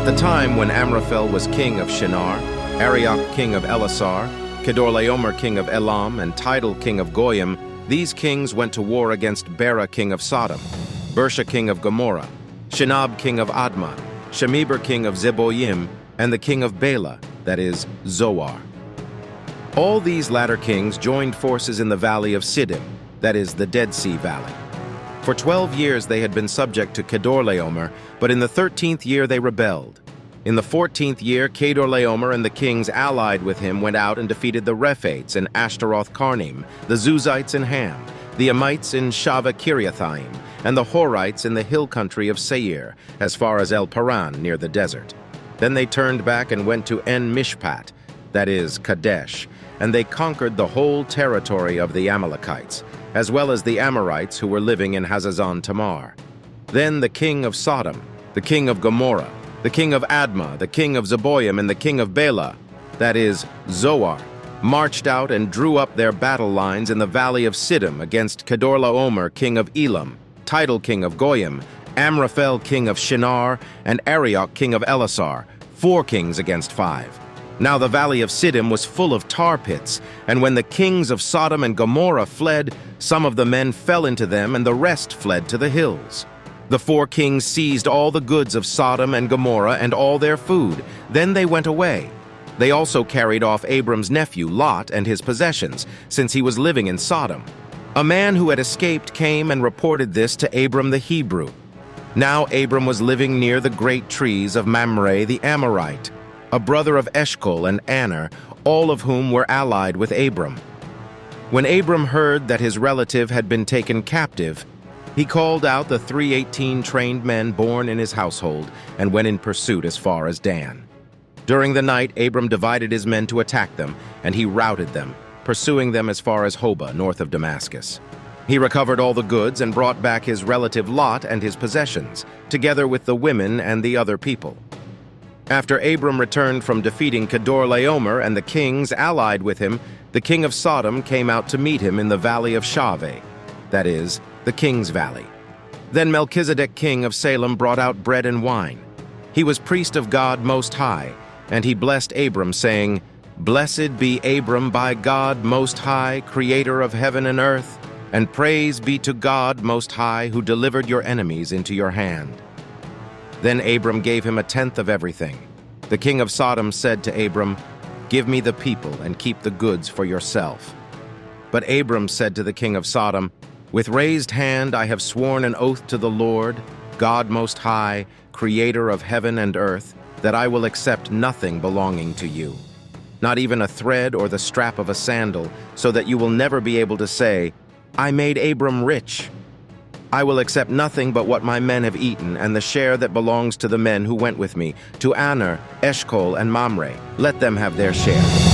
At the time when Amraphel was king of Shinar, Arioch king of Elasar, Kedorlaomer king of Elam, and Tidal king of Goyim, these kings went to war against Bera king of Sodom, Bersha king of Gomorrah, Shinab king of Admah, Shemeber king of Zeboyim, and the king of Bela, that is, Zoar. All these latter kings joined forces in the valley of Siddim, that is, the Dead Sea Valley. For 12 years they had been subject to Kedorlaomer, but in the 13th year they rebelled. In the 14th year, Kedorlaomer and the kings allied with him went out and defeated the Rephaites in Ashtaroth-Karnim, the Zuzites in Ham, the Amites in Shaveh-Kiriathaim, and the Horites in the hill country of Seir, as far as El Paran near the desert. Then they turned back and went to En-Mishpat, that is, Kadesh, and they conquered the whole territory of the Amalekites, as well as the Amorites who were living in Hazazon Tamar. Then the king of Sodom, the king of Gomorrah, the king of Admah, the king of Zeboyim, and the king of Bela, that is, Zoar, marched out and drew up their battle lines in the valley of Siddim against Kedorlaomer, king of Elam, Tidal king of Goyim, Amraphel king of Shinar, and Arioch king of Elasar, 4 kings against 5. Now the valley of Siddim was full of tar pits, and when the kings of Sodom and Gomorrah fled, some of the men fell into them, and the rest fled to the hills. The 4 kings seized all the goods of Sodom and Gomorrah and all their food. Then they went away. They also carried off Abram's nephew, Lot, and his possessions, since he was living in Sodom. A man who had escaped came and reported this to Abram the Hebrew. Now Abram was living near the great trees of Mamre the Amorite, a brother of Eshcol and Aner, all of whom were allied with Abram. When Abram heard that his relative had been taken captive, he called out the 318 trained men born in his household and went in pursuit as far as Dan. During the night, Abram divided his men to attack them, and he routed them, pursuing them as far as Hobah, north of Damascus. He recovered all the goods and brought back his relative Lot and his possessions, together with the women and the other people. After Abram returned from defeating Kedorlaomer and the kings allied with him, the king of Sodom came out to meet him in the valley of Shaveh, that is, the King's Valley. Then Melchizedek king of Salem brought out bread and wine. He was priest of God Most High, and he blessed Abram, saying, "Blessed be Abram by God Most High, creator of heaven and earth, and praise be to God Most High, who delivered your enemies into your hand." Then Abram gave him 1/10 of everything. The king of Sodom said to Abram, "Give me the people and keep the goods for yourself." But Abram said to the king of Sodom, "With raised hand I have sworn an oath to the Lord, God Most High, creator of heaven and earth, that I will accept nothing belonging to you, not even a thread or the strap of a sandal, so that you will never be able to say, 'I made Abram rich.' I will accept nothing but what my men have eaten, and the share that belongs to the men who went with me, to Aner, Eshcol, and Mamre. Let them have their share."